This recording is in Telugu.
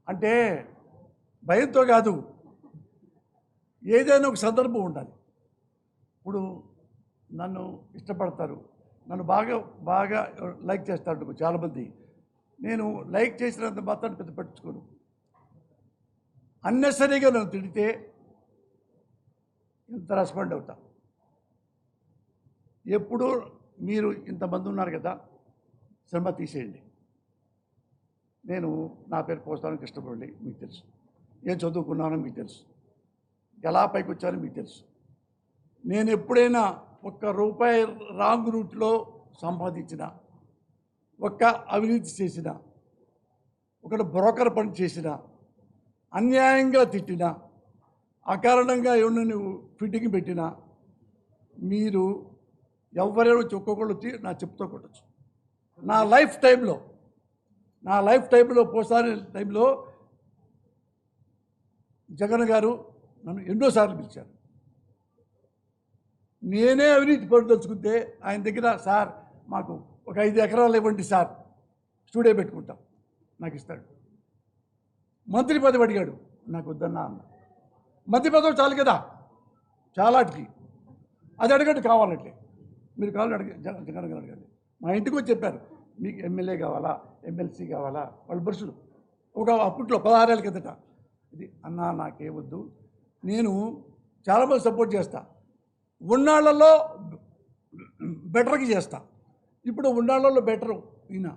అంటే భయంతో కాదు, ఏదైనా ఒక సందర్భం ఉండాలి. ఇప్పుడు నన్ను ఇష్టపడతారు, నన్ను బాగా బాగా లైక్ చేస్తాడు చాలామంది. నేను లైక్ చేసినంత మాత్రం పెద్ద పట్టించుకోను. అన్నెసరీగా నన్ను తిడితే ఇంత రెస్పాండ్ అవుతా. ఎప్పుడు మీరు ఇంతమంది ఉన్నారు కదా, సినిమా తీసేయండి. నేను నా పేరు పోస్తానికి ఇష్టపడి మీకు తెలుసు, ఏం చదువుకున్నానో మీకు తెలుసు, ఎలా పైకి వచ్చానో మీకు తెలుసు. నేను ఎప్పుడైనా ₹1 రాంగ్ రూట్లో సంపాదించిన, ఒక్క అవినీతి చేసిన, ఒకటి బ్రోకర్ పని చేసిన, అన్యాయంగా తిట్టిన, అకారణంగా ఎవరిని నువ్వు ఫిట్టింగ్ పెట్టినా, మీరు ఎవరైనా ఒక్కొక్కళ్ళు వచ్చి నా చెప్తూ కొట్టచ్చు. నా లైఫ్ టైంలో పోసారి టైంలో జగన్ గారు నన్ను ఎన్నోసార్లు పిలిచారు. నేనే అవినీతి పరుదలుచుకుంటే ఆయన దగ్గర, సార్ మాకు ఒక 5 ఎకరాలు ఇవ్వండి సార్, స్టూడియో పెట్టుకుంటాం, నాకు ఇస్తాడు. మంత్రి పదవి అడిగాడు, నాకు వద్దన్నా అన్న. మంత్రి పదవి చాలు కదా చాలాటికి, అది అడగండి కావాలంటే, మీరు కావాలని జగన్ గారు అడగండి. మా ఇంటికి వచ్చి చెప్పారు, మీకు ఎమ్మెల్యే కావాలా, ఎమ్మెల్సీ కావాలా, వాళ్ళు బరుసులు ఒక అప్పట్లో 16 ఏళ్ళ కిందట. ఇది అన్నా నాకేవద్దు, నేను చాలామంది సపోర్ట్ చేస్తా, ఉన్నాళ్లలో బెటర్కి చేస్తా. ఇప్పుడు ఉన్నాళ్లలో బెటరు ఈయన